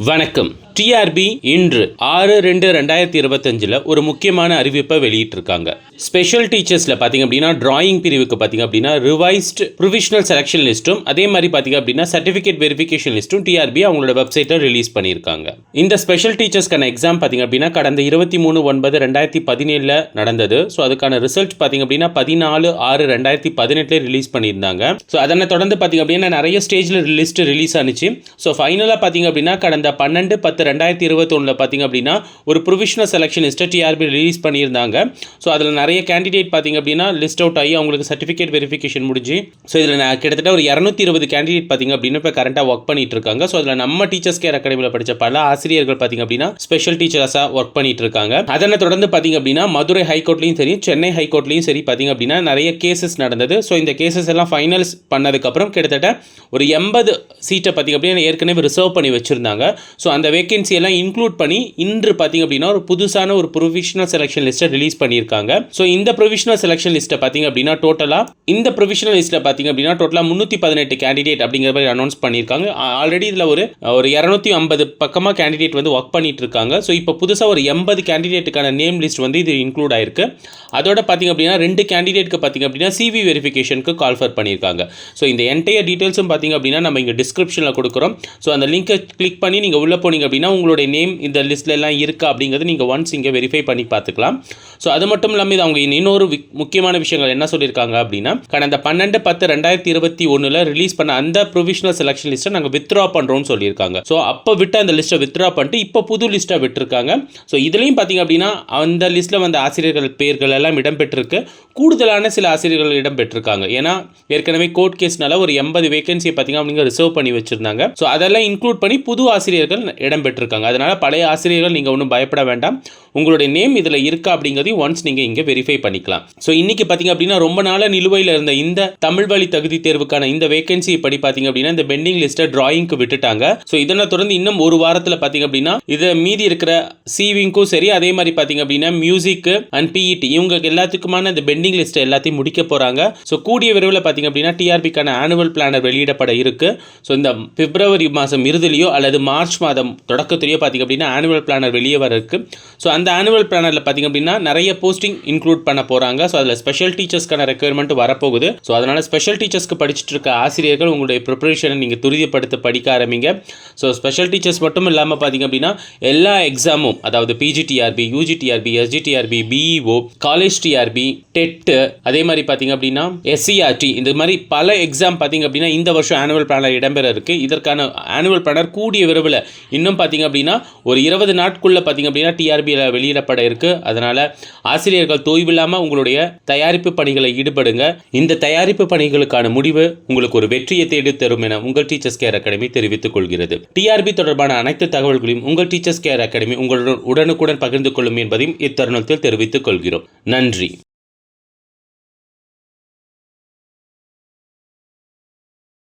வணக்கம். டிஆர்பி இன்று 6/2/2025 ஒரு முக்கியமான அறிவிப்பை வெளியிட்டிருக்காங்க. ஸ்பெஷல் டீச்சர்ஸில் பார்த்தீங்க அப்படின்னா டிராயிங் பிரிவுக்கு பார்த்தீங்க அப்படின்னா ரிவைஸ்டு ப்ரொவிஷனல் செலெக்ஷன் லிஸ்ட்டும் அதே மாதிரி பார்த்தீங்க அப்படின்னா சர்டிஃபிகேட் வெரிஃபிகேஷன் லிஸ்ட்டும் டிஆர்பி அவங்களோட வெப்சைட்டில் ரிலீஸ் பண்ணியிருக்காங்க. இந்த ஸ்பெஷல் டீச்சர்ஸ்க்கான எக்ஸாம் பார்த்தீங்க அப்படின்னா கடந்த 23/9/2017 நடந்தது. ஸோ அதுக்கான ரிசல்ட் பார்த்தீங்க அப்படின்னா 14/6/2018 ரிலீஸ் பண்ணியிருந்தாங்க. ஸோ அதனை தொடர்ந்து பார்த்தீங்க அப்படின்னா நிறைய ஸ்டேஜில் லிஸ்ட் ரிலீஸ் ஆனிச்சு. ஸோ ஃபைனலாக பார்த்தீங்க அப்படின்னா கடந்த 12/10/2021 பார்த்தீங்க அப்படின்னா ஒரு ப்ரொவிஷனல் செலெக்ஷன் லிஸ்ட்டை டிஆர்பி ரிலீஸ் பண்ணியிருந்தாங்க. ஸோ அதில் நிறைய கேண்டிடேட் பார்த்தீங்க அப்படின்னா லிஸ்ட் அவுட் ஆகி அவங்களுக்கு சர்டிஃபிகேட் வெரிஃபிகேஷன் முடிஞ்சு ஸோ இதில் கிட்டத்தட்ட ஒரு 220 கேண்டிடேட் பார்த்தீங்க அப்படின்னா இப்போ கரண்ட்டாக ஒர்க் பண்ணிட்டு இருக்காங்க. ஸோ அதில் நம்ம டீச்சர்ஸ் கேர் அகாடமியில் படித்த பல ஆசிரியர்கள் பார்த்தீங்க அப்படின்னா ஸ்பெஷல் டீச்சர்ஸாக ஒர்க் பண்ணிட்டு இருக்காங்க. அதனை தொடர்ந்து பார்த்தீங்க அப்படின்னா மதுரை ஹைகோர்ட்லையும் சரி சென்னை ஹைகோர்ட்லையும் சரி பார்த்தீங்க அப்படின்னா நிறைய கேசஸ் நடந்தது. ஸோ இந்த கேசஸ் எல்லாம் ஃபைனல்ஸ் பண்ணதுக்கப்புறம் கிட்டத்தட்ட ஒரு 80 சீட்டை பார்த்தீங்க அப்படின்னா ஏற்கனவே ரிசர்வ் பண்ணி வச்சுருந்தாங்க. ஸோ அந்த வேகன்சி எல்லாம் இன்க்ளூட் பண்ணி இன்று பார்த்தீங்க அப்படின்னா ஒரு புதுசான ஒரு ப்ரொவிஷனல் செலெக்ஷன் லிஸ்ட்டை ரிலீஸ் பண்ணியிருக்காங்க. ஸோ இந்த ப்ரொவிஷனல் செலெக்ஷன் லிஸ்ட்டை பார்த்தீங்க அப்படின்னா இந்த ப்ரொவிஷனல் லிஸ்ட்டில் பார்த்தீங்க அப்படின்னா டோட்டலாக 318 கேண்டிடேட் அப்படிங்கிற மாதிரி அனௌன்ஸ் பண்ணியிருக்காங்க. ஆல்ரெடி இதில் ஒரு 250 பக்கமாக கேண்டிடேட் வந்து ஒர்க் பண்ணிட்டு இருக்காங்க. ஸோ இப்போ புதுசாக ஒரு 80 கேண்டிடேட்டுக்கான நேம் லிஸ்ட் வந்து இது இன்க்ளூட் ஆயிருக்கு. அதோட பார்த்தீங்க அப்படின்னா 2 கேண்டிடேட்க்கு பார்த்தீங்க அப்படின்னா சிவி வெரிஃபிகேஷனுக்கு கால்ஃபர் பண்ணியிருக்காங்க. ஸோ இந்த என்டையர் டீட்டெயில்ஸும் பார்த்தீங்க அப்படின்னா நம்ம இங்கே டிஸ்கிரிப்ஷனில் கொடுக்குறோம். ஸோ அந்த லிங்கை கிளிக் பண்ணி நீங்கள் உள்ளே போனீங்க அப்படின்னா உங்களுடைய நேம் இந்த லிஸ்ட்டில் எல்லாம் இருக்கா அப்படிங்கிறது நீங்கள் ஒன்ஸ் இங்கே வெரிஃபை பண்ணி பார்த்துக்கலாம். ஸோ அது மட்டும் இல்லாமல் இது அவங்க இன்னொரு முக்கியமான விஷயங்கள் என்ன சொல்லியிருக்காங்க அப்படின்னா கடந்த 12/10/2021 ரிலீஸ் பண்ண அந்த ப்ரொவிஷனல் செலெக்ஷன் லிஸ்ட்டை நாங்கள் வித்ட்ரா பண்ணுறோம்னு சொல்லியிருக்காங்க. ஸோ அப்போ விட்டு அந்த லிஸ்ட்டை வித்ட்ரா பண்ணிட்டு இப்போ புது லிஸ்ட்டாக விட்டுருக்காங்க. ஸோ இதுலேயும் பார்த்தீங்க அப்படின்னா அந்த லிஸ்ட்டில் வந்த ஆசிரியர்கள் பேர்கள் எல்லாம் இடம்பெற்றிருக்கு. கூடுதலான சில ஆசிரியர்கள் இடம்பெற்றிருக்காங்க. ஏன்னா ஏற்கனவே கோர்ட் கேஸ்னால ஒரு 80 வேகன்சியை பார்த்தீங்க அப்படிங்க ரிசர்வ் பண்ணி வச்சுருந்தாங்க. ஸோ அதெல்லாம் இன்க்ளூட் பண்ணி புது ஆசிரியர்கள் இடம்பெற்றிருக்காங்க. அதனால் பழைய ஆசிரியர்கள் நீங்கள் ஒன்றும் பயப்பட வேண்டாம். உங்களுடைய நேம் இதில் இருக்கா அப்படிங்கிறதையும் ஒன்ஸ் நீங்கள் இங்கே வெரிஃபை பண்ணிக்கலாம். ஸோ இன்றைக்கி பார்த்தீங்க அப்படின்னா ரொம்ப நாளாக நிலுவையில் இருந்த இந்த தமிழ் வழி தகுதி தேர்வுக்கான இந்த வேகன்சி படி பார்த்தீங்க அப்படின்னா இந்த பெண்டிங் லிஸ்ட்டை டிராயிங்க்கு விட்டுட்டாங்க. ஸோ இதனை தொடர்ந்து இன்னும் ஒரு வாரத்தில் பார்த்தீங்க அப்படின்னா இதை மீதி இருக்கிற சிவிங்க்கும் சரி அதே மாதிரி பார்த்தீங்க அப்படின்னா மியூசிக் அண்ட் பிஇடி இவங்க எல்லாத்துக்குமான இந்த பெண்டிங் லிஸ்ட்டை எல்லாத்தையும் முடிக்க போகிறாங்க. ஸோ கூடிய விரைவில் பார்த்தீங்க அப்படின்னா டிஆர்பிக்கான ஆனுவல் பிளானர் வெளியிடப்பட இருக்கு. ஸோ இந்த பிப்ரவரி மாதம் இறுதியிலையோ அல்லது மார்ச் மாதம் தொடக்கத்திலேயோ பார்த்தீங்க அப்படின்னா ஆனுவல் பிளானர் வெளியே வர இருக்கு. ஸோ அந்த ஆனுவல் பிளானரில் பார்த்தீங்க அப்படின்னா நிறைய போஸ்டிங் இன்க்ளூட் பண்ண போகிறாங்க. ஸோ அதில் ஸ்பெஷல் டீச்சர்ஸ்க்கான ரெக்யர்மெண்ட் வரப்போகுது. ஸோ அதனால் ஸ்பெஷல் டீச்சர்ஸ்க்கு படிச்சுட்டு இருக்க ஆசிரியர்கள் உங்களுடைய ப்ரிப்பரேஷனை நீங்கள் துரிதப்படுத்த படிக்க ஆரம்பிங்க. ஸோ ஸ்பெஷல் டீச்சர்ஸ் மட்டும் இல்லாமல் பார்த்தீங்க அப்படின்னா எல்லா எக்ஸாமும் அதாவது PGTRB, UGTRB, SGTRB, BEO, college TRB, TET அதே மாதிரி பார்த்தீங்க அப்படின்னா எஸ்சிஆர்டி இந்த மாதிரி பல எக்ஸாம் பார்த்தீங்க அப்படின்னா இந்த வருஷம் ஆனுவல் பிளானர் இடம்பெற இருக்கு. இதற்கான ஆனுவல் பிளானர் கூடிய விரைவில் இன்னும் பார்த்தீங்க அப்படின்னா ஒரு 20 நாட்குள்ளே பார்த்தீங்க அப்படின்னா டிஆர்பியில் வெளியிடப்பட இருக்கு. அதனால் ஆசிரியர்கள் தொய்வில்லாமல் உங்களுடைய தயாரிப்பு பணிகளை ஈடுபடுங்க. இந்த தயாரிப்பு பணிகளுக்கான முடிவு உங்களுக்கு ஒரு வெற்றியை தேடி தரும் என உங்கள் டீச்சர்ஸ் கேர் அகாடமி தெரிவித்துக் கொள்கிறது. டிஆர்பி தொடர்பான அனைத்து தகவல்களையும் உங்கள் டீச்சர்ஸ் கேர் அகாடமி உங்களுடன் உடனுக்குடன் பகிர்ந்து கொள்ளும் என்பதையும் இத்தருணத்தில் தெரிவித்துக் கொள்கிறோம். நன்றி.